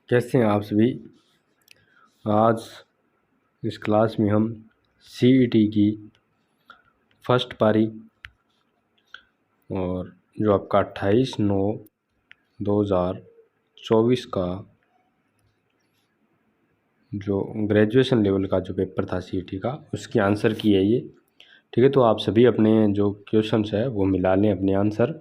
कैसे हैं आप सभी। आज इस क्लास में हम सीईटी की फर्स्ट पारी और जो आपका 28/9/2024 का जो ग्रेजुएशन लेवल का जो पेपर था सीईटी का, उसके आंसर की है ये। ठीक है, तो आप सभी अपने जो क्वेश्चंस है वो मिला लें अपने आंसर।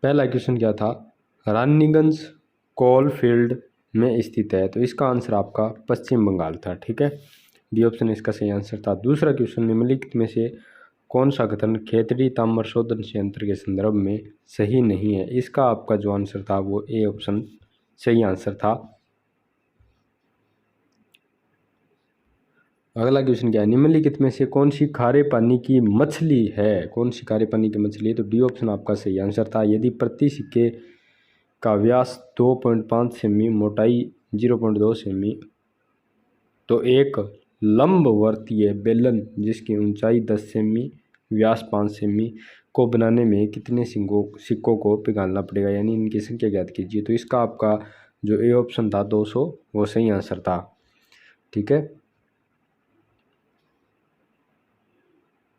पहला क्वेश्चन क्या था, रानीगंज कोल फील्ड में स्थित है, तो इसका आंसर आपका पश्चिम बंगाल था। ठीक है, डी ऑप्शन इसका सही आंसर था। दूसरा क्वेश्चन, निम्नलिखित में से कौन सा कथन खेतड़ी ताम्र शोधन संयंत्र के संदर्भ में सही नहीं है, इसका आपका जो आंसर था वो ए ऑप्शन सही आंसर था। अगला क्वेश्चन क्या है, निम्नलिखित में से कौन सी खारे पानी की मछली है, कौन सी खारे पानी की मछली है, तो डी ऑप्शन आपका सही आंसर था। यदि प्रति सिक्के का व्यास 2.5 सेमी, मोटाई 0.2 सेमी, तो एक लंबवर्तीय बेलन जिसकी ऊंचाई 10 सेमी, व्यास 5 सेमी को बनाने में कितने सिक्कों को पिघालना पड़ेगा, यानी इनकी संख्या ज्ञात कीजिए। तो इसका आपका जो ए ऑप्शन था 200 वो सही आंसर था। ठीक है,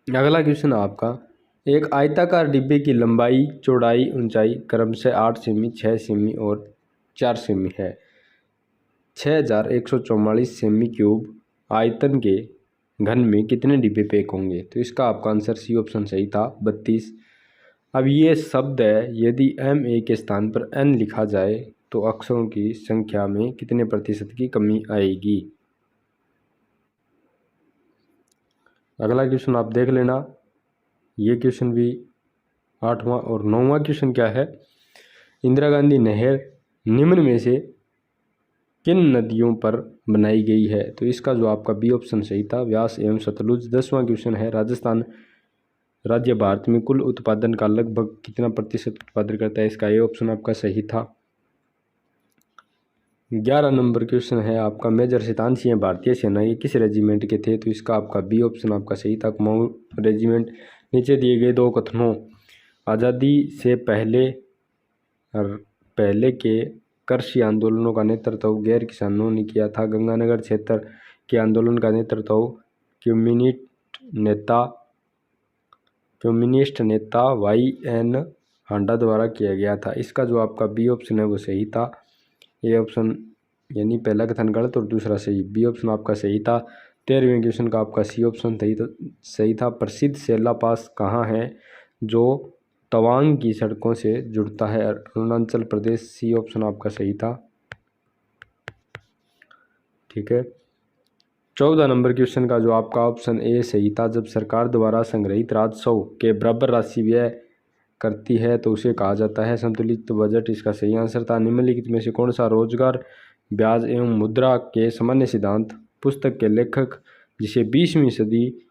अगला क्वेश्चन आपका, एक आयताकार डिब्बे की लंबाई चौड़ाई ऊंचाई क्रमशः 8 सेमी, 6 सेमी और 4 सेमी है। 6144 सेमी क्यूब आयतन के घन में कितने डिब्बे पैक होंगे, तो इसका आपका आंसर सी ऑप्शन सही था, 32। अब ये शब्द है, यदि एम ए के स्थान पर एन लिखा जाए तो अक्षरों की संख्या में कितने प्रतिशत की कमी आएगी। अगला क्वेश्चन आप देख लेना, ये क्वेश्चन भी 8वां। और 9वां क्वेश्चन क्या है, इंदिरा गांधी नहर निम्न में से किन नदियों पर बनाई गई है, तो इसका जो आपका बी ऑप्शन सही था, व्यास एवं सतलुज। 10वां क्वेश्चन है, राजस्थान राज्य भारत में कुल उत्पादन का लगभग कितना प्रतिशत उत्पादन करता है, इसका ए ऑप्शन आपका सही था। 11 नंबर क्वेश्चन है आपका, मेजर सितान सिंह भारतीय सेना ये किस रेजिमेंट के थे, तो इसका आपका बी ऑप्शन आपका सही था, कुमाऊं रेजिमेंट। नीचे दिए गए दो कथनों, आज़ादी से पहले के कृषि आंदोलनों का नेतृत्व गैर किसानों ने किया था। गंगानगर क्षेत्र के आंदोलन का नेतृत्व कम्युनिस्ट नेता YN हांडा द्वारा किया गया था। इसका जो आपका बी ऑप्शन है वो सही था। ए ऑप्शन यानी पहला कथन गलत और दूसरा सही, बी ऑप्शन आपका सही था। 13वें क्वेश्चन का आपका सी ऑप्शन सही था। प्रसिद्ध सेला पास कहाँ है जो तवांग की सड़कों से जुड़ता है, अरुणाचल प्रदेश। सी ऑप्शन आपका सही था। ठीक है, 14 नंबर क्वेश्चन का जो आपका ऑप्शन ए सही था, जब सरकार द्वारा संग्रहित राजस्व के बराबर राशि व्यय करती है तो उसे कहा जाता है संतुलित बजट। इसका सही आंसर था। निम्नलिखित में से कौन सा रोजगार, ब्याज एवं मुद्रा के सामान्य सिद्धांत पुस्तक के लेखक जिसे 20वीं सदी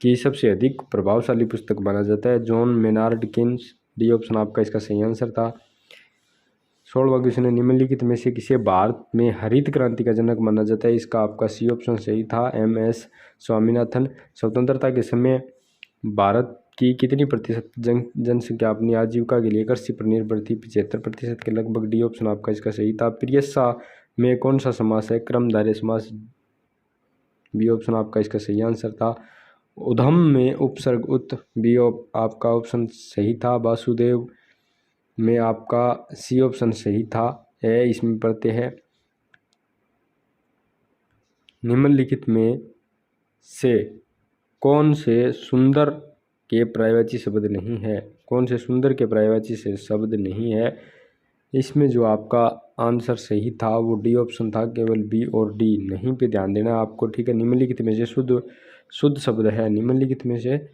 की सबसे अधिक प्रभावशाली पुस्तक माना जाता है, John Maynard Keynes. D option आपका इसका सही आंसर था। 16वां क्वेश्चन है, निम्नलिखित में से किसे भारत में हरित क्रांति का जनक माना जाता है, इसका आपका सी ऑप्शन सही था, MS स्वामीनाथन। स्वतंत्रता के समय भारत की कितनी प्रतिशत जनसंख्या अपनी आजीविका के लिए कृषि पर निर्भर थी, 75% के लगभग। डी ऑप्शन आपका इसका सही था। प्रियसा में कौन सा समास है, क्रमधारय समास। बी ऑप्शन आपका इसका सही आंसर था। उधम में उपसर्ग उत, बी आपका ऑप्शन सही था। वासुदेव में आपका सी ऑप्शन सही था, ए इसमें पढ़ते हैं। निम्नलिखित में से कौन से सुंदर के पर्यायवाची शब्द नहीं है, कौन से सुंदर के पर्यायवाची से शब्द नहीं है, इसमें जो आपका आंसर सही था वो डी ऑप्शन था, केवल बी और डी। नहीं पे ध्यान देना आपको। ठीक है, निम्नलिखित में से शुद्ध शब्द है, निम्नलिखित में से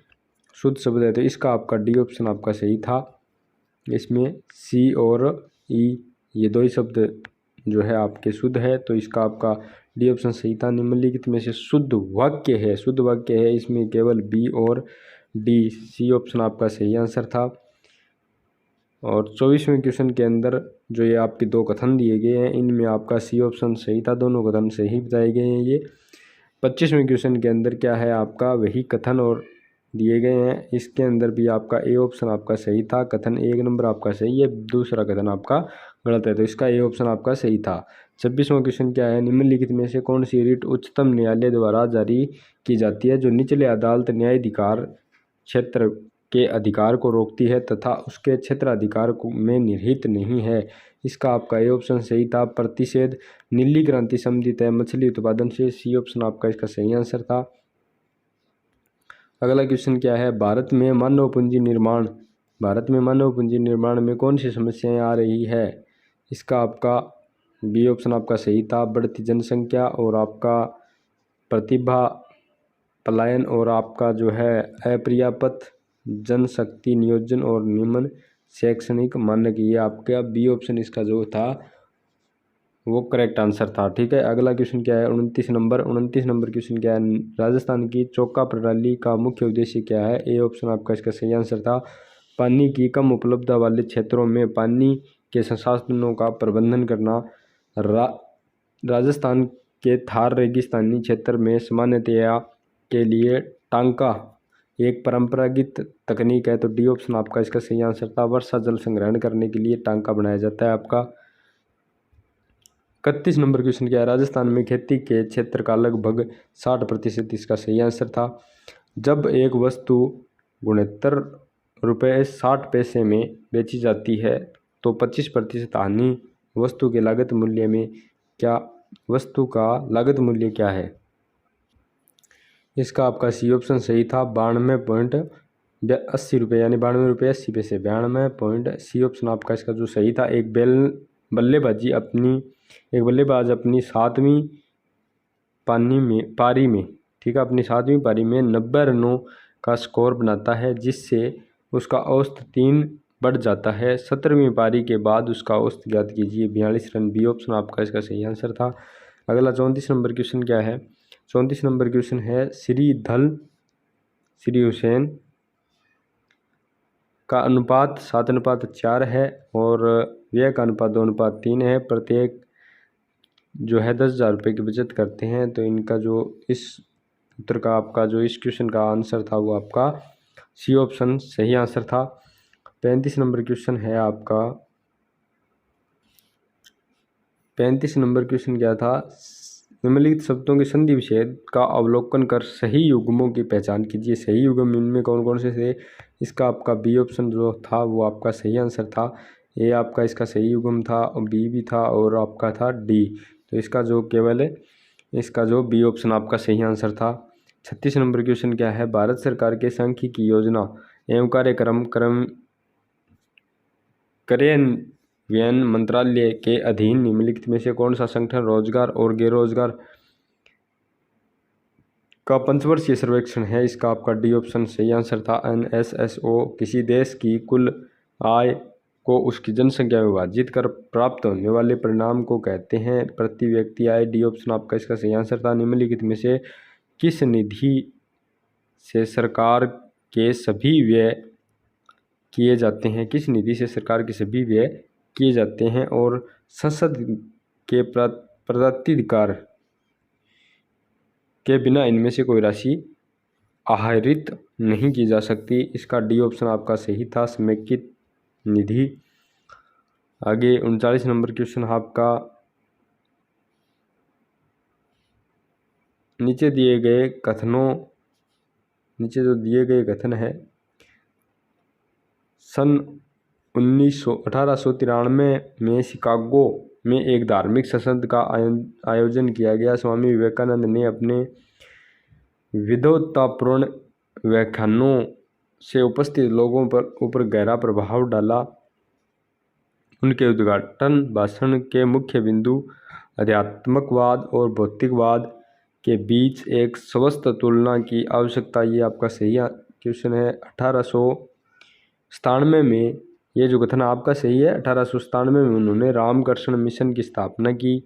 शुद्ध शब्द है, तो इसका आपका डी ऑप्शन आपका सही था। इसमें सी और ई ये दो ही शब्द जो है आपके शुद्ध है, तो इसका आपका डी ऑप्शन सही था। निम्नलिखित में से शुद्ध वाक्य है, इसमें केवल बी और डी। सी ऑप्शन आपका सही आंसर था। और 24वें क्वेश्चन के अंदर जो ये आपके दो कथन दिए गए हैं, इनमें आपका सी ऑप्शन सही था, दोनों कथन सही बताए गए हैं ये। 25वें क्वेश्चन के अंदर क्या है आपका, वही कथन और दिए गए हैं, इसके अंदर भी आपका ए ऑप्शन आपका सही था। कथन 1 नंबर आपका सही है, दूसरा कथन आपका गलत है, तो इसका ए ऑप्शन आपका सही था। 26वां क्वेश्चन क्या है, निम्नलिखित में से कौन सी रिट उच्चतम न्यायालय द्वारा जारी की जाती है जो निचले अदालत न्यायाधिकार क्षेत्र के अधिकार को रोकती है तथा उसके क्षेत्राधिकार में निहित नहीं है? इसका आपका ए ऑप्शन सही था, प्रतिषेध। नीली क्रांति संबंधित है मछली उत्पादन से, सी ऑप्शन आपका इसका सही आंसर था। अगला क्वेश्चन क्या है, भारत में मानव पूंजी निर्माण में कौन सी समस्याएं आ रही है? इसका आपका बी ऑप्शन आपका सही था, बढ़ती जनसंख्या और आपका प्रतिभा पलायन और आपका जो है अपर्याप्त जनशक्ति नियोजन और निम्न शैक्षणिक मानक, ये आपका बी ऑप्शन इसका जो था वो करेक्ट आंसर था। ठीक है, अगला क्वेश्चन क्या है, 29 नंबर क्वेश्चन क्या है, राजस्थान की चौका प्रणाली का मुख्य उद्देश्य क्या है? ए ऑप्शन आपका इसका सही आंसर था, पानी की कम उपलब्धता वाले क्षेत्रों में पानी के संसाधनों का प्रबंधन करना। राजस्थान के थार रेगिस्तानी क्षेत्र में सामान्यतया के लिए टांका एक परंपरागत तकनीक है, तो डी ऑप्शन आपका इसका सही आंसर था, वर्षा जल संग्रहण करने के लिए टांका बनाया जाता है आपका। 31 नंबर क्वेश्चन क्या है, राजस्थान में खेती के क्षेत्र का लगभग 60%, इसका सही आंसर था। जब एक वस्तु 69 रुपये 60 पैसे में बेची जाती है तो 25% हानि वस्तु के लागत मूल्य में, क्या वस्तु का लागत मूल्य क्या है? इसका आपका सी ऑप्शन सही था, 92.80 रुपये, यानी 92 रुपये 80 पैसे, 92 पॉइंट। सी ऑप्शन आपका इसका जो सही था। एक बल्लेबाज अपनी 7वीं पारी में ठीक है, अपनी 7वीं पारी में 90 रनों का स्कोर बनाता है जिससे उसका औसत 3 बढ़ जाता है। 17वीं पारी के बाद उसका औसत ज्ञात कीजिए, 42 रन। बी ऑप्शन आपका इसका सही आंसर था। अगला 34 नंबर क्वेश्चन क्या है, 34 नंबर क्वेश्चन है, श्री हुसैन का अनुपात 7:4 है और व्यय का अनुपात 2:3 है। प्रत्येक जो है 10,000 रुपये की बचत करते हैं, तो इनका जो इस उत्तर का आपका जो इस क्वेश्चन का आंसर था वो आपका सी ऑप्शन सही आंसर था। 35 नंबर क्वेश्चन है आपका, 35 नंबर क्वेश्चन क्या था, निम्नलिखित शब्दों के संधि विच्छेद का अवलोकन कर सही युग्मों की पहचान कीजिए। सही युग्म इनमें कौन कौन से थे? इसका आपका बी ऑप्शन जो था वो आपका सही आंसर था। ए आपका इसका सही युग्म था, और बी भी था, और आपका था डी, तो इसका जो केवल है इसका जो बी ऑप्शन आपका सही आंसर था। 36 नंबर क्वेश्चन क्या है, भारत सरकार के सांख्यिकी योजना एवं कार्यक्रम कार्यान्वयन मंत्रालय के अधीन निम्नलिखित में से कौन सा संगठन रोजगार और गैररोजगार का पंचवर्षीय सर्वेक्षण है? इसका आपका डी ऑप्शन सही आंसर था। NSSO किसी देश की कुल आय को उसकी जनसंख्या में विभाजित कर प्राप्त होने वाले परिणाम को कहते हैं प्रति व्यक्ति आय। डी ऑप्शन आपका इसका सही आंसर था। निम्नलिखित में से किस निधि से सरकार के सभी व्यय किए जाते हैं? किस निधि से सरकार के सभी व्यय किए जाते हैं और संसद के प्रदत्ताधिकार के बिना इनमें से कोई राशि आहरित नहीं की जा सकती? इसका डी ऑप्शन आपका सही था, समेकित निधि। आगे 39 नंबर क्वेश्चन आपका, नीचे जो दिए गए कथन है, सन 1893 में शिकागो में एक धार्मिक सत्संग का आयोजन किया गया। स्वामी विवेकानंद ने अपने विद्वत्तापूर्ण व्याख्यानों से उपस्थित लोगों पर ऊपर गहरा प्रभाव डाला। उनके उद्घाटन भाषण के मुख्य बिंदु आध्यात्मिकवाद और भौतिकवाद के बीच एक स्वस्थ तुलना की आवश्यकता, ये आपका सही क्वेश्चन है। 1897 में ये जो कथन आपका सही है, 1897 में उन्होंने रामकृष्ण मिशन की स्थापना की।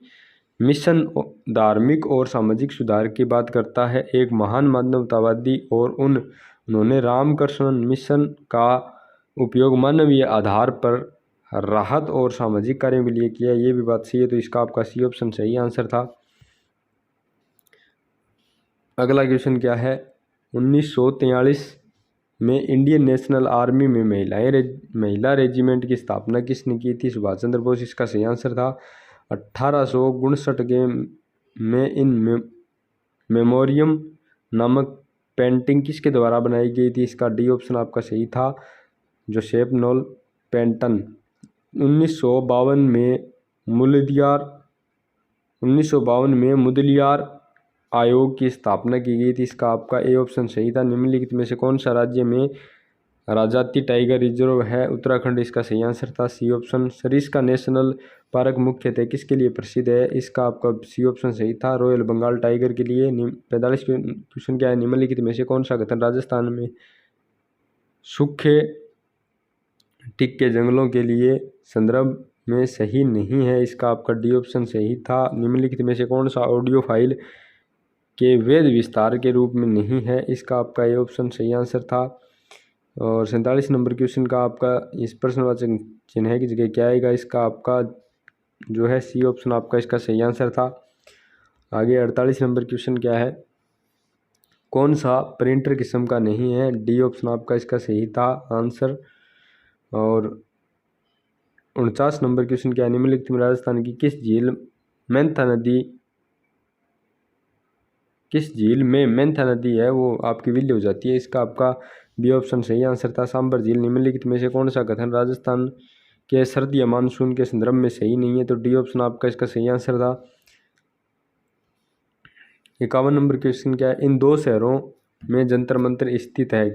मिशन धार्मिक और सामाजिक सुधार की बात करता है, एक महान मानवतावादी, और उन्होंने रामकृष्ण मिशन का उपयोग मानवीय आधार पर राहत और सामाजिक कार्यों के लिए किया, ये भी बात सही है, तो इसका आपका सी ऑप्शन सही आंसर था। अगला क्वेश्चन क्या है, 1943 में इंडियन नेशनल आर्मी में महिला रेजिमेंट की स्थापना किसने की थी? सुभाष चंद्र बोस इसका सही आंसर था। 1859 के में इन मेमोरियम नामक पेंटिंग किसके द्वारा बनाई गई थी? इसका डी ऑप्शन आपका सही था, जोसेफ नोल पेंटन। 1952 में मुदलियार आयोग की स्थापना की गई थी। इसका आपका ए ऑप्शन सही था। निम्नलिखित में से कौन सा राज्य में राजाती टाइगर रिजर्व है? उत्तराखंड इसका सही आंसर था, C option. Sariska National Park मुख्यतः किसके लिए प्रसिद्ध है? इसका आपका सी ऑप्शन सही था, रॉयल बंगाल टाइगर के लिए। 45 क्वेश्चन क्या है? निम्नलिखित में से कौन सा कथन राजस्थान में सूखे टिक के जंगलों के लिए संदर्भ में सही नहीं है? इसका आपका डी ऑप्शन सही था। निम्नलिखित में से कौन सा ऑडियो फाइल के वेद विस्तार के रूप में नहीं है? इसका आपका ए ऑप्शन सही आंसर था। और 47 नंबर क्वेश्चन का आपका इस प्रश्नवाचक चिन्ह की जगह क्या आएगा? इसका आपका जो है सी ऑप्शन आपका इसका सही आंसर था। आगे 48 नंबर क्वेश्चन क्या है? कौन सा प्रिंटर किस्म का नहीं है? डी ऑप्शन आपका इसका सही था आंसर। और 49 नंबर क्वेश्चन क्या है? निम्नलिखित में राजस्थान की किस झील में मेंथा नदी है वो आपकी विलीन हो जाती है? इसका आपका बी ऑप्शन सही आंसर था, सांबर झील। निम्नलिखित में से कौन सा कथन राजस्थान के सर्दी या मानसून के संदर्भ में सही नहीं है? तो डी ऑप्शन आपका इसका सही आंसर था। 51 नंबर क्वेश्चन क्या है? इन दो शहरों में जंतर मंतर स्थित है।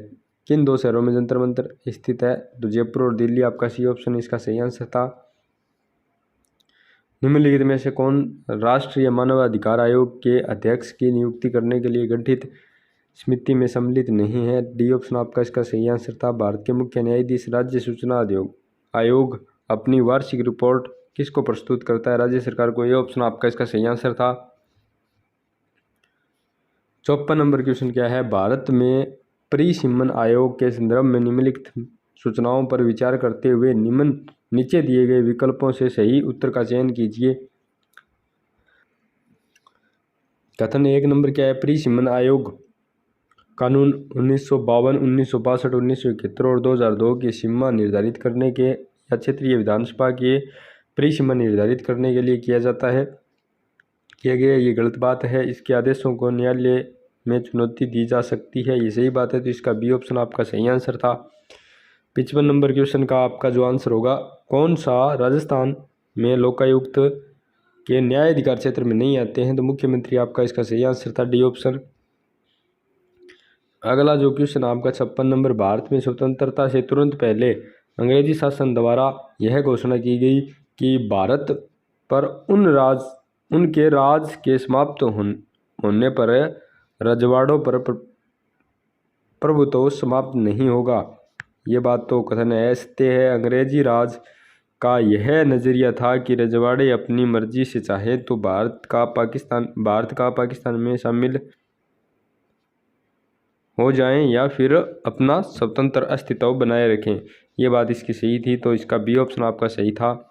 किन दो शहरों में जंतर मंतर स्थित है? तो जयपुर और दिल्ली आपका सी ऑप्शन इसका सही आंसर था। निम्नलिखित में से कौन राष्ट्रीय मानवाधिकार आयोग के अध्यक्ष की नियुक्ति करने के लिए गठित समिति में सम्मिलित नहीं है? डी ऑप्शन आपका इसका सही आंसर था, भारत के मुख्य न्यायाधीश। राज्य सूचना आयोग अपनी वार्षिक रिपोर्ट किसको प्रस्तुत करता है? राज्य सरकार को। ये ऑप्शन आपका इसका सही आंसर था। 54 नंबर क्वेश्चन क्या है? भारत में परिसीमन आयोग के संदर्भ में निम्नलिखित सूचनाओं पर विचार करते हुए नीचे दिए गए विकल्पों से सही उत्तर का चयन कीजिए। कथन 1 नंबर क्या है? परिसीमन आयोग कानून 1952, 1962, 1971 और 2002 की सीमा निर्धारित करने के या क्षेत्रीय विधानसभा के परिसीमा निर्धारित करने के लिए किया गया। ये गलत बात है। इसके आदेशों को न्यायालय में चुनौती दी जा सकती है, ये सही बात है। तो इसका बी ऑप्शन आपका सही आंसर था। 55 नंबर क्वेश्चन का आपका जो आंसर होगा, कौन सा राजस्थान में लोकायुक्त के न्याय अधिकार क्षेत्र में नहीं आते हैं? तो मुख्यमंत्री आपका इसका सही आंसर था, डी ऑप्शन। अगला जो क्वेश्चन आपका 56 नंबर, भारत में स्वतंत्रता से तुरंत पहले अंग्रेजी शासन द्वारा यह घोषणा की गई कि भारत पर उनके राज के समाप्त होने पर रजवाड़ों पर प्रभुत्व समाप्त नहीं होगा। ये बात तो कथन है, सत्य है। अंग्रेजी राज का यह नज़रिया था कि रजवाड़े अपनी मर्जी से चाहे तो भारत का पाकिस्तान में शामिल हो जाएं या फिर अपना स्वतंत्र अस्तित्व बनाए रखें। ये बात इसकी सही थी, तो इसका बी ऑप्शन आपका सही था।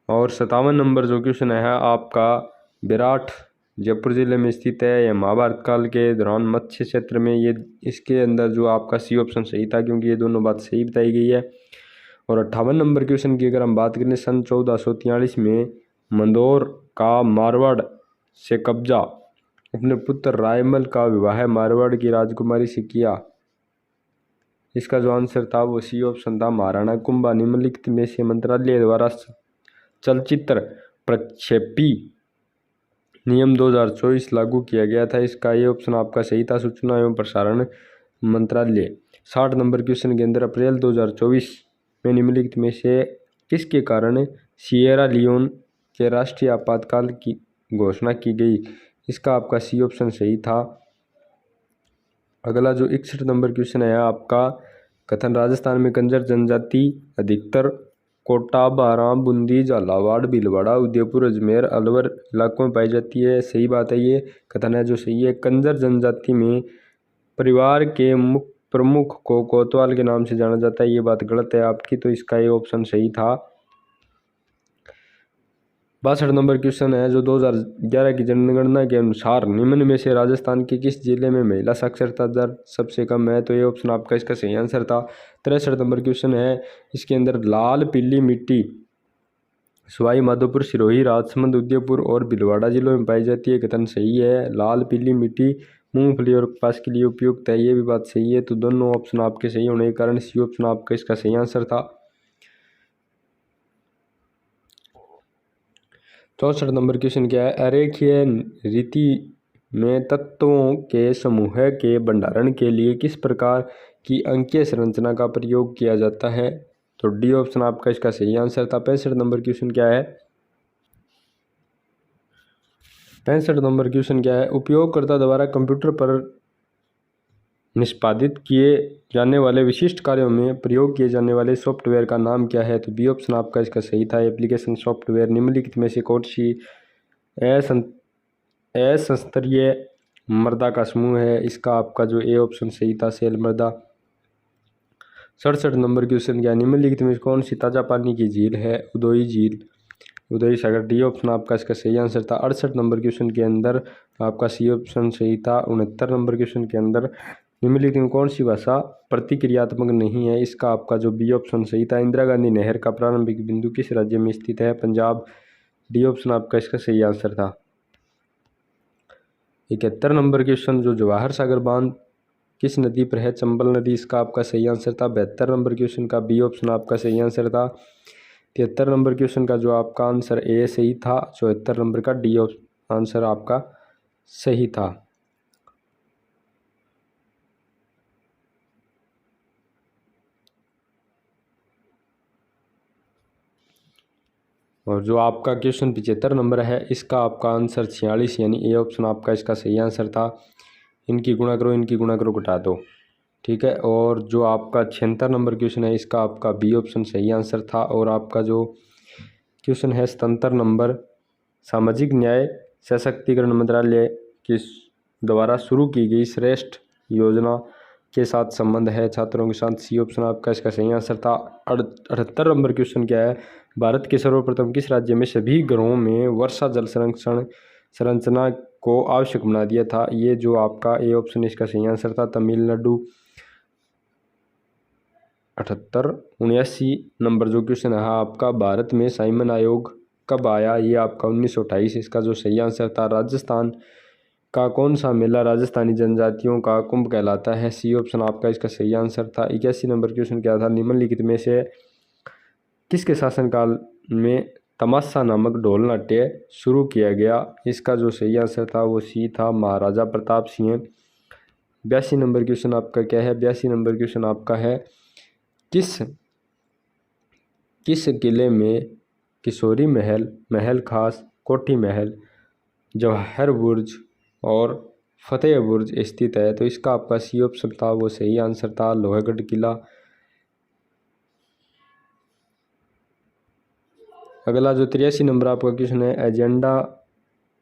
और 57 नंबर जो क्वेश्चन है आपका, विराट जयपुर जिले में स्थित है। यह महाभारत काल के दौरान मत्स्य क्षेत्र में, ये इसके अंदर जो आपका सी ऑप्शन सही था, क्योंकि ये दोनों बात सही बताई गई है। और 58 नंबर क्वेश्चन की अगर हम बात करें, सन 1443 में मंदौर का मारवाड़ से कब्जा अपने पुत्र रायमल का विवाह मारवाड़ की राजकुमारी से किया। इसका जो आंसर था वो सी ऑप्शन था, महाराणा कुंभा। निम्नलिखित में से मंत्रालय द्वारा चलचित्र प्रक्षेपी नियम 2024 लागू किया गया था। इसका ये ऑप्शन आपका सही था, सूचना एवं प्रसारण मंत्रालय। 60 नंबर क्वेश्चन के अंदर, अप्रैल 2024 में निम्नलिखित में से किसके कारण सिएरा लियोन के राष्ट्रीय आपातकाल की घोषणा की गई? इसका आपका सी ऑप्शन सही था। अगला जो 61 नंबर क्वेश्चन है आपका, कथन राजस्थान में कंजर जनजाति अधिकतर कोटा, बारां, बूंदी, झालावाड़, भीलवाड़ा, उदयपुर, अजमेर, अलवर इलाकों में पाई जाती है। सही बात है, ये कथन है जो सही है। कंजर जनजाति में परिवार के प्रमुख को कोतवाल के नाम से जाना जाता है, ये बात गलत है आपकी, तो इसका ये ऑप्शन सही था। 62 नंबर क्वेश्चन है जो 2011 की जनगणना के अनुसार निम्न में से राजस्थान के किस जिले में महिला साक्षरता दर सबसे कम है, तो ये ऑप्शन आपका इसका सही आंसर था। 63 नंबर क्वेश्चन है, इसके अंदर लाल पीली मिट्टी सवाई माधोपुर, सिरोही, राजसमंद, उदयपुर और भीलवाड़ा जिलों में पाई जाती है। कथन सही है। लाल पीली मिट्टी मूंगफली और कपास के लिए उपयुक्त है, ये भी बात सही है। तो दोनों ऑप्शन आपके सही होने के कारण सी ऑप्शन आपका इसका सही आंसर था। 64 नंबर क्वेश्चन क्या है, अरेखीय रीति में तत्वों के समूह के भंडारण के लिए किस प्रकार की अंकीय संरचना का प्रयोग किया जाता है, तो डी ऑप्शन आपका इसका सही आंसर था। 65 नंबर क्वेश्चन क्या है, 65 नंबर क्वेश्चन क्या है, उपयोगकर्ता द्वारा कंप्यूटर पर निष्पादित किए जाने वाले विशिष्ट कार्यों में प्रयोग किए जाने वाले सॉफ्टवेयर का नाम क्या है, तो बी ऑप्शन आपका इसका सही था। एप्लीकेशन सॉफ्टवेयर निम्नलिखित में से कौन सी असंस्तरीय मृदा का समूह है, इसका आपका जो ए ऑप्शन सही था, सेल मृदा। 67 नंबर क्वेश्चन क्या, निम्नलिखित में कौन सी ताजा पानी की झील है, उदोई झील, उदय सागर, डी ऑप्शन आपका इसका सही आंसर था। 68 नंबर क्वेश्चन के अंदर आपका सी ऑप्शन सही था। 69 नंबर क्वेश्चन के अंदर निम्नलिखित में कौन सी भाषा प्रतिक्रियात्मक नहीं है, इसका आपका जो बी ऑप्शन सही था। इंदिरा गांधी नहर का प्रारंभिक बिंदु किस राज्य में स्थित है, पंजाब, डी ऑप्शन आपका इसका सही आंसर था। 71 नंबर क्वेश्चन जो जवाहर सागर बांध किस नदी पर है, चंबल नदी, इसका आपका सही आंसर था। 72 नंबर क्वेश्चन का बी ऑप्शन आपका सही आंसर था। 73 नंबर क्वेश्चन का जो आपका आंसर ए सही था। 74 नंबर का डी आंसर आपका सही था। और जो आपका क्वेश्चन 75 नंबर है, इसका आपका आंसर 46 यानी ए ऑप्शन आपका इसका सही आंसर था। इनकी गुणा करो, इनकी गुणा करो, घटा दो, ठीक है। और जो आपका 76 नंबर क्वेश्चन है, इसका आपका बी ऑप्शन सही आंसर था। और आपका जो क्वेश्चन है 77 नंबर, सामाजिक न्याय सशक्तिकरण मंत्रालय के द्वारा शुरू की गई श्रेष्ठ योजना के साथ संबंध है छात्रों के साथ, सी ऑप्शन आपका इसका सही आंसर था। 78 नंबर क्वेश्चन क्या है, भारत के सर्वप्रथम किस राज्य में सभी घरों में वर्षा जल संरक्षण संरचना को आवश्यक बना दिया था, ये जो आपका ए ऑप्शन इसका सही आंसर था, तमिलनाडु। 78 नंबर जो क्वेश्चन है आपका, भारत में साइमन आयोग कब आया, ये आपका 1928, इसका जो सही आंसर था। राजस्थान का कौन सा मेला राजस्थानी जनजातियों का कुंभ कहलाता है, सी ऑप्शन आपका इसका सही आंसर था। 81 नंबर क्वेश्चन क्या था, निम्नलिखित में से किसके शासनकाल में तमाशा नामक ढोल नाट्य शुरू किया गया, इसका जो सही आंसर था वो सी था, महाराजा प्रताप सिंह। 82 नंबर क्वेश्चन आपका क्या है, 82 नंबर क्वेश्चन आपका है, किस किले में किशोरी महल, महल खास, कोठी महल, जवाहर बुर्ज और फतेह बुर्ज स्थित है, तो इसका आपका सी ऑप्शन था वो सही आंसर था, लोहगढ़ किला। अगला जो 83 नंबर आपका क्वेश्चन है, एजेंडा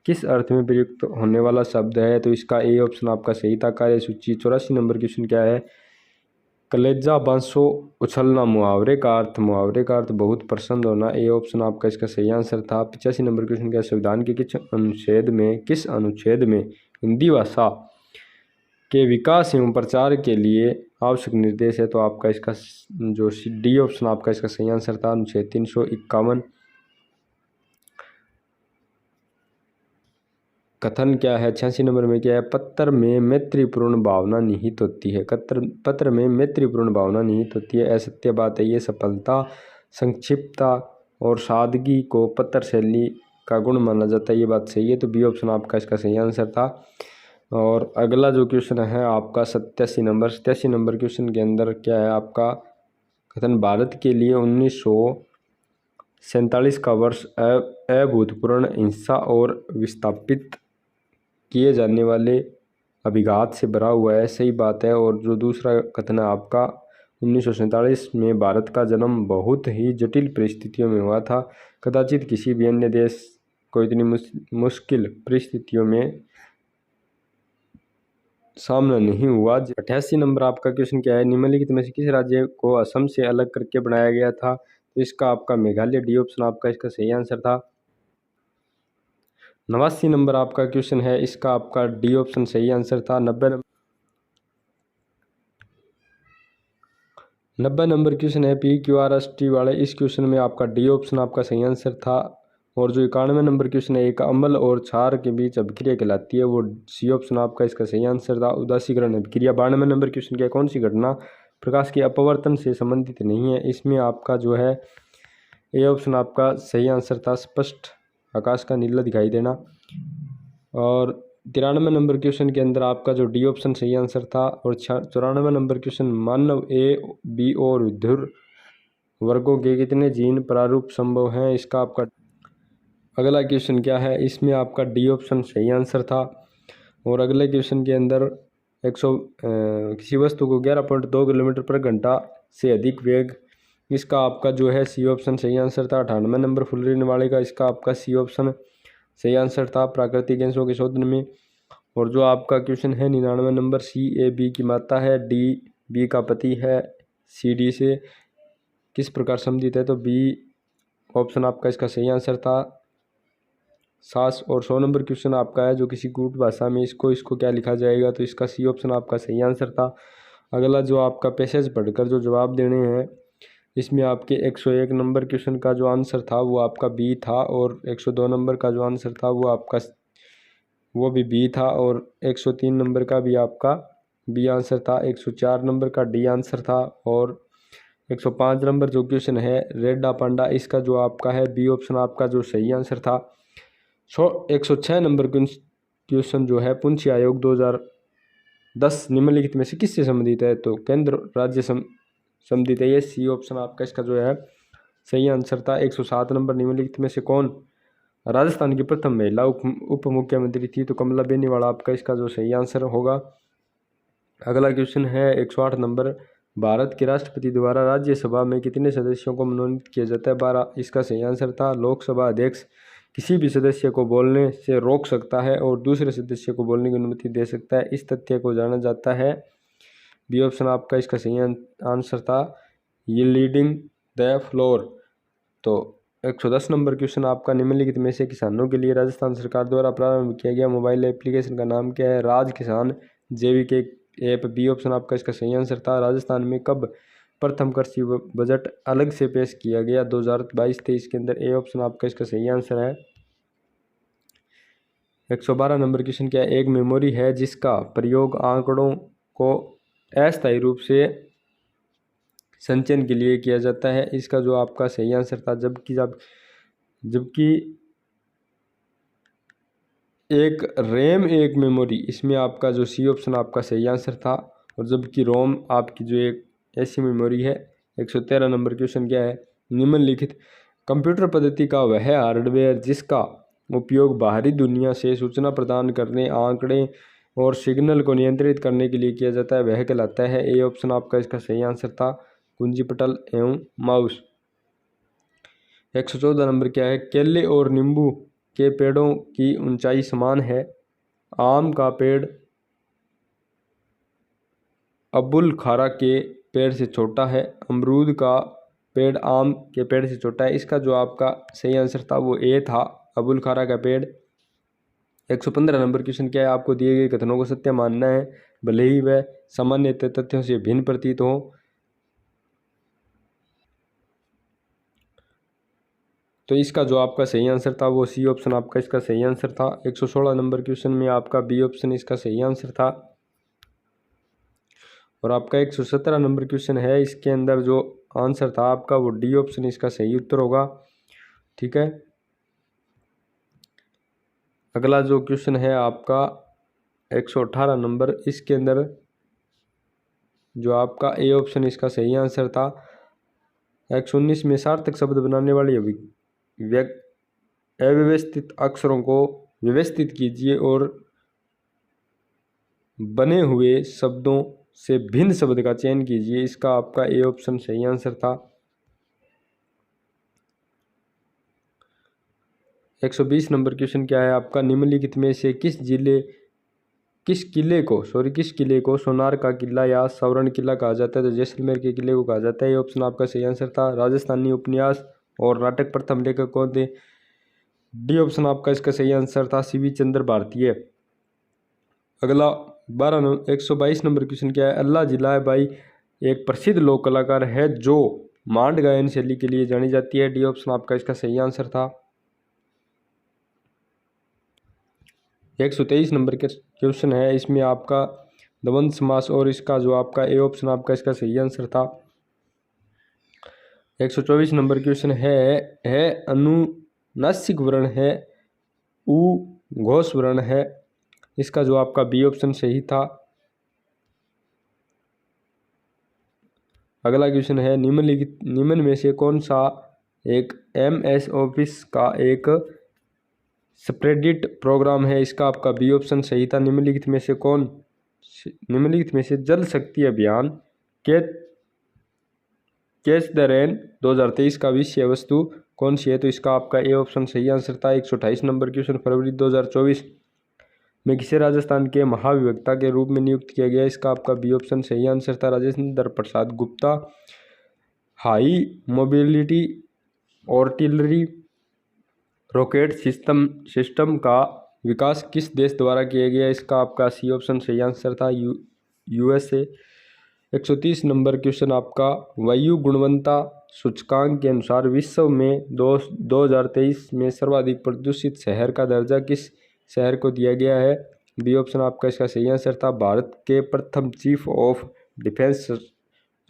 किस अर्थ में प्रयुक्त होने वाला शब्द है, तो इसका ए ऑप्शन आपका सही था, कार्यसूची। 84 नंबर क्वेश्चन क्या है, कलेजा बांसो उछलना, मुहावरे का अर्थ, मुहावरे का अर्थ बहुत प्रसन्न होना, ए ऑप्शन आपका इसका सही आंसर था। 85 नंबर क्वेश्चन क्या है, संविधान के किस अनुच्छेद में हिंदी भाषा के विकास एवं प्रचार के लिए आवश्यक निर्देश है, तो आपका इसका जो डी ऑप्शन आपका इसका सही आंसर था, अनुच्छेद 351। कथन क्या है, 86 नंबर में क्या है, पत्र में मैत्रीपूर्ण भावना निहित होती है, पत्र में मैत्रीपूर्ण भावना निहित होती है, असत्य बात है ये। सफलता, संक्षिप्तता और सादगी को पत्र शैली का गुण माना जाता है, ये बात सही है, तो बी ऑप्शन आपका इसका सही आंसर था। और अगला जो क्वेश्चन है आपका 87 नंबर क्वेश्चन के अंदर क्या है आपका कथन, भारत के लिए 1947 का वर्ष अभूतपूर्ण हिंसा और विस्थापित किए जाने वाले अभिघात से भरा हुआ है, सही बात है। और जो दूसरा कथन है आपका, 1947 में भारत का जन्म बहुत ही जटिल परिस्थितियों में हुआ था, कदाचित किसी भी अन्य देश को इतनी मुश्किल परिस्थितियों में सामना नहीं हुआ। 88 नंबर आपका क्वेश्चन क्या है, निम्नलिखित में से किस राज्य को असम से अलग करके बनाया गया था, तो इसका आपका मेघालय, डी ऑप्शन आपका इसका सही आंसर था। 89 नंबर आपका क्वेश्चन है, इसका आपका डी ऑप्शन सही आंसर था। 90 नंबर क्वेश्चन है PQRST वाले, इस क्वेश्चन में आपका डी ऑप्शन आपका सही आंसर था। और जो 91 नंबर क्वेश्चन है, एक अम्ल और क्षार के बीच अभिक्रिया कहलाती है, वो सी ऑप्शन आपका इसका सही आंसर था, उदासीकरण अभिक्रिया। 92 नंबर क्वेश्चन क्या, कौन सी घटना प्रकाश के अपवर्तन से संबंधित नहीं है, इसमें आपका जो है ए ऑप्शन आपका सही आंसर था, स्पष्ट आकाश का नीला दिखाई देना। और 93 नंबर क्वेश्चन के अंदर आपका जो डी ऑप्शन सही आंसर था। और 94 नंबर क्वेश्चन, मानव ए, बी और विधुर वर्गों के कितने जीन प्रारूप संभव हैं, इसका आपका अगला क्वेश्चन क्या है, इसमें आपका डी ऑप्शन सही आंसर था। और अगले क्वेश्चन के अंदर किसी वस्तु को 11.2 किलोमीटर पर घंटा से अधिक वेग, इसका आपका जो है सी ऑप्शन सही आंसर था। 98 नंबर फुलरिन वाले का, इसका आपका सी ऑप्शन सही आंसर था प्राकृतिक गैसों के शोधन में। और जो आपका क्वेश्चन है 99 नंबर, CA बी की माता है, D बी का पति है, CD से किस प्रकार संबंधित है, तो बी ऑप्शन आपका इसका सही आंसर था, सास। और 100 नंबर क्वेश्चन आपका है, जो किसी कूट भाषा में इसको क्या लिखा जाएगा, तो इसका सी ऑप्शन आपका सही आंसर था। अगला जो आपका पैसेज पढ़कर जो जवाब देने हैं, इसमें आपके 101 नंबर क्वेश्चन का जो आंसर था वो आपका बी था। और 102 नंबर का जो आंसर था वो भी बी था। और 103 नंबर का भी आपका बी आंसर था। 104 नंबर का डी आंसर था। और 105 नंबर जो क्वेश्चन है रेड्डा पांडा, इसका जो आपका है बी ऑप्शन आपका जो सही आंसर था। 106 नंबर क्वेश्चन जो है, पुंछ आयोग 2010 निम्नलिखित में से किससे संबंधित है, तो केंद्र राज्य संबंधित है, ये सी ऑप्शन आपका इसका जो है सही आंसर था। 107 नंबर, निम्नलिखित में से कौन राजस्थान की प्रथम महिला उप मुख्यमंत्री थी, तो कमला बेनीवाल आपका इसका जो सही आंसर होगा। अगला क्वेश्चन है 108 नंबर, भारत के राष्ट्रपति द्वारा राज्यसभा में कितने सदस्यों को मनोनीत किया जाता है, 12, इसका सही आंसर था। लोकसभा अध्यक्ष किसी भी सदस्य को बोलने से रोक सकता है और दूसरे सदस्य को बोलने की अनुमति दे सकता है, इस तथ्य को जाना जाता है, बी ऑप्शन आपका इसका सही आंसर था, ये लीडिंग द फ्लोर। तो 110 नंबर क्वेश्चन आपका, निम्नलिखित में से किसानों के लिए राजस्थान सरकार द्वारा प्रारंभ किया गया मोबाइल एप्लीकेशन का नाम क्या है, राज किसान जैविक ऐप, बी ऑप्शन आपका इसका सही आंसर था। राजस्थान में कब प्रथम कृषि बजट अलग से पेश किया गया, 2022-23 के अंदर, ए ऑप्शन आपका इसका सही आंसर है। 112 नंबर क्वेश्चन क्या है, एक मेमोरी है जिसका प्रयोग आंकड़ों को अस्थायी रूप से संचयन के लिए किया जाता है, इसका जो आपका सही आंसर था। जबकि एक रैम एक मेमोरी, इसमें आपका जो सी ऑप्शन आपका सही आंसर था। और जबकि रोम आपकी जो एक ऐसी मेमोरी है। 113 नंबर क्वेश्चन क्या है, निम्नलिखित कंप्यूटर पद्धति का वह हार्डवेयर जिसका उपयोग बाहरी दुनिया से सूचना प्रदान करने, आंकड़े और सिग्नल को नियंत्रित करने के लिए किया जाता है, वह कहलाता है, ए ऑप्शन आपका इसका सही आंसर था, कुंजी पटल एवं माउस। 114 नंबर क्या है, केले और नींबू के पेड़ों की ऊंचाई समान है, आम का पेड़ अबुल खारा के पेड़ से छोटा है, अमरूद का पेड़ आम के पेड़ से छोटा है, इसका जो आपका सही आंसर था वो ए था, अबुल खारा का पेड़। 115 नंबर क्वेश्चन क्या है, आपको दिए गए कथनों को सत्य मानना है, भले ही वह सामान्य तथ्यों से भिन्न प्रतीत हो। तो इसका जो आपका सही आंसर था वो सी ऑप्शन आपका इसका सही आंसर था। 116 नंबर क्वेश्चन में आपका बी ऑप्शन इसका सही आंसर था। और आपका 117 नंबर क्वेश्चन है, इसके अंदर जो आंसर था आपका वो डी ऑप्शन इसका सही उत्तर होगा, ठीक है। अगला जो क्वेश्चन है आपका 118 नंबर, इसके अंदर जो आपका ए ऑप्शन इसका सही आंसर था। 119 में सार्थक शब्द बनाने वाली अव्यवस्थित अक्षरों को व्यवस्थित कीजिए और बने हुए शब्दों से भिन्न शब्द का चयन कीजिए, इसका आपका ए ऑप्शन सही आंसर था। 120 नंबर क्वेश्चन क्या है आपका, निम्नलिखित में से किस किले को सोनार का किला या सवर्ण किला कहा जाता है, तो जैसलमेर के किले को कहा जाता है, ये ऑप्शन आपका सही आंसर था। राजस्थानी उपन्यास और नाटक प्रथम लेखक कौन थे, डी ऑप्शन आपका इसका सही आंसर था सीवी चंद्र भारतीय। अगला 122 नंबर क्वेश्चन क्या है। अल्लाह जिला बाई एक प्रसिद्ध लोक कलाकार है जो मांड गायन शैली के लिए जानी जाती है। डी ऑप्शन आपका इसका सही आंसर था। 123 नंबर के क्वेश्चन है, इसमें आपका द्वंद्व समास और इसका जो आपका ए ऑप्शन आपका इसका सही आंसर था। 124 नंबर क्वेश्चन है अनुनासिक वर्ण है उ घोष वर्ण है, इसका जो आपका बी ऑप्शन सही था। अगला क्वेश्चन है निम्न में से कौन सा एक MS ऑफिस का एक स्प्रेडिट प्रोग्राम है, इसका आपका बी ऑप्शन सही था। निम्नलिखित में से जल शक्ति अभियान कैच द रेन 2023 का विषय वस्तु कौन सी है, तो इसका आपका ए ऑप्शन सही आंसर था। 128 नंबर क्वेश्चन फरवरी 2024 में किसे राजस्थान के महाविभक्ता के रूप में नियुक्त किया गया, इसका आपका बी ऑप्शन सही आंसर था। Rajendra Prasad Gupta. High mobility artillery rocket system का विकास किस देश द्वारा किया गया, इसका आपका सी ऑप्शन सही आंसर था। USA। 130 नंबर क्वेश्चन आपका वायु गुणवत्ता सूचकांक के अनुसार विश्व में 2023 में सर्वाधिक प्रदूषित शहर का दर्जा किस शहर को दिया गया है, बी ऑप्शन आपका इसका सही आंसर था। भारत के प्रथम चीफ ऑफ डिफेंस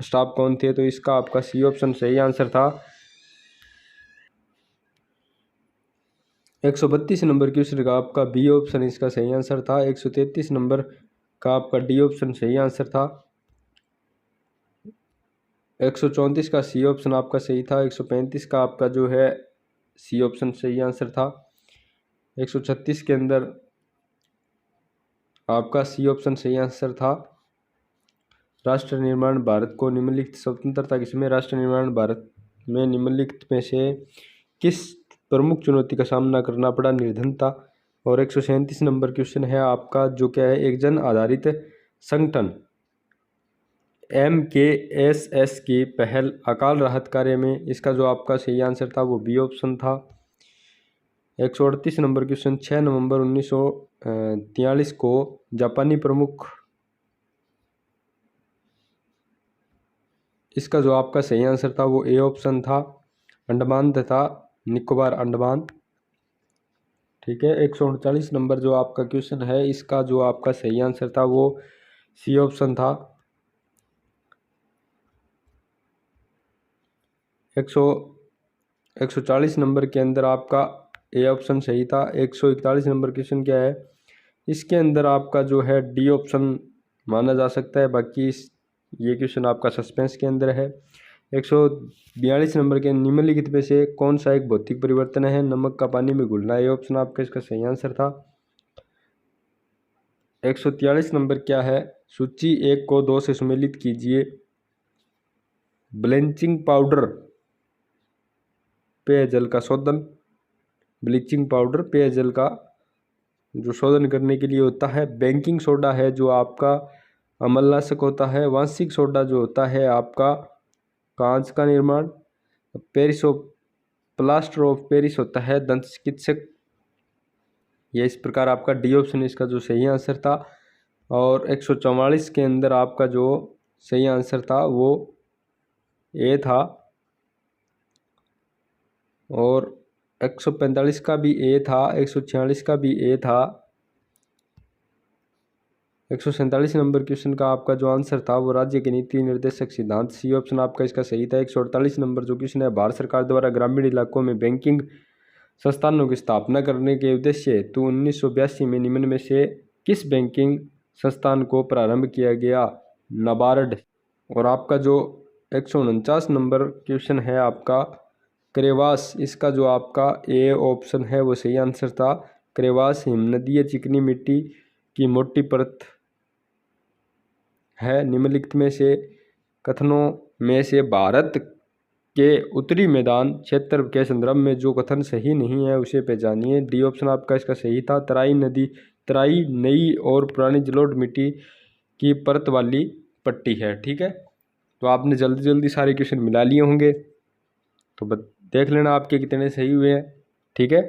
स्टाफ कौन थे, तो इसका आपका सी ऑप्शन सही आंसर था। 132 नंबर क्वेश्चन का आपका बी ऑप्शन इसका सही आंसर था। 133 नंबर का आपका डी ऑप्शन सही आंसर था। 134 का सी ऑप्शन आपका सही था। 135 का आपका जो है सी ऑप्शन सही आंसर था। 136 के अंदर आपका सी ऑप्शन सही आंसर था। राष्ट्र निर्माण भारत को निम्नलिखित स्वतंत्रता किसमें राष्ट्र निर्माण भारत में निम्नलिखित में से किस प्रमुख चुनौती का सामना करना पड़ा, निर्धनता। और 137 नंबर क्वेश्चन है आपका जो क्या है, एक जन आधारित संगठन MKSS की पहल अकाल राहत कार्य में, इसका जो आपका सही आंसर था वो बी ऑप्शन था। 138 नंबर क्वेश्चन 6 नवंबर 1943 को जापानी प्रमुख, इसका जो आपका सही आंसर था वो ए ऑप्शन था, अंडमान तथा निकोबार अंडमान। ठीक है। 139 नंबर जो आपका क्वेश्चन है, इसका जो आपका सही आंसर था वो सी ऑप्शन था। 140 नंबर के अंदर आपका ए ऑप्शन सही था। 141 नंबर क्वेश्चन क्या है, इसके अंदर आपका जो है डी ऑप्शन माना जा सकता है, बाकी ये क्वेश्चन आपका सस्पेंस के अंदर है। 142 नंबर के निम्नलिखित में से कौन सा एक भौतिक परिवर्तन है, नमक का पानी में घुलना, ये ऑप्शन आपका इसका सही आंसर था। 143 नंबर क्या है, सूची 1 को 2 से सम्मिलित कीजिए। ब्लीचिंग पाउडर पेयजल का शोधन, ब्लीचिंग पाउडर पेयजल का जो शोधन करने के लिए होता है। बेकिंग सोडा है जो आपका अम्लनाशक होता है। वांशिक सोडा जो होता है आपका कांच का निर्माण। प्लास्टर ऑफ पेरिस होता है दंत चिकित्सक। ये इस प्रकार आपका डी ऑप्शन इसका जो सही आंसर था। और 144 के अंदर आपका जो सही आंसर था वो ए था, और 145 का भी ए था, 146 का भी ए था। 147 नंबर क्वेश्चन का आपका जो आंसर था वो राज्य के नीति निर्देशक सिद्धांत, सी ऑप्शन आपका इसका सही था। 148 नंबर जो क्वेश्चन है, भारत सरकार द्वारा ग्रामीण इलाकों में बैंकिंग संस्थानों की स्थापना करने के उद्देश्य हेतु 1982 में निम्न में से किस बैंकिंग संस्थान को प्रारंभ किया गया, नाबार्ड। और आपका जो 149 नंबर क्वेश्चन है आपका क्रेवास, इसका जो आपका ए ऑप्शन है वो सही आंसर था। क्रेवास हिमनदीय चिकनी मिट्टी की मोटी परत है। निम्नलिखित में से कथनों में से भारत के उत्तरी मैदान क्षेत्र के संदर्भ में जो कथन सही नहीं है उसे पहचानिए। डी ऑप्शन आपका इसका सही था। तराई नई और पुरानी जलोढ़ मिट्टी की परत वाली पट्टी है। ठीक है, तो आपने जल्दी जल्दी सारे क्वेश्चन मिला लिए होंगे, तो देख लेना आपके कितने सही हुए हैं। ठीक है।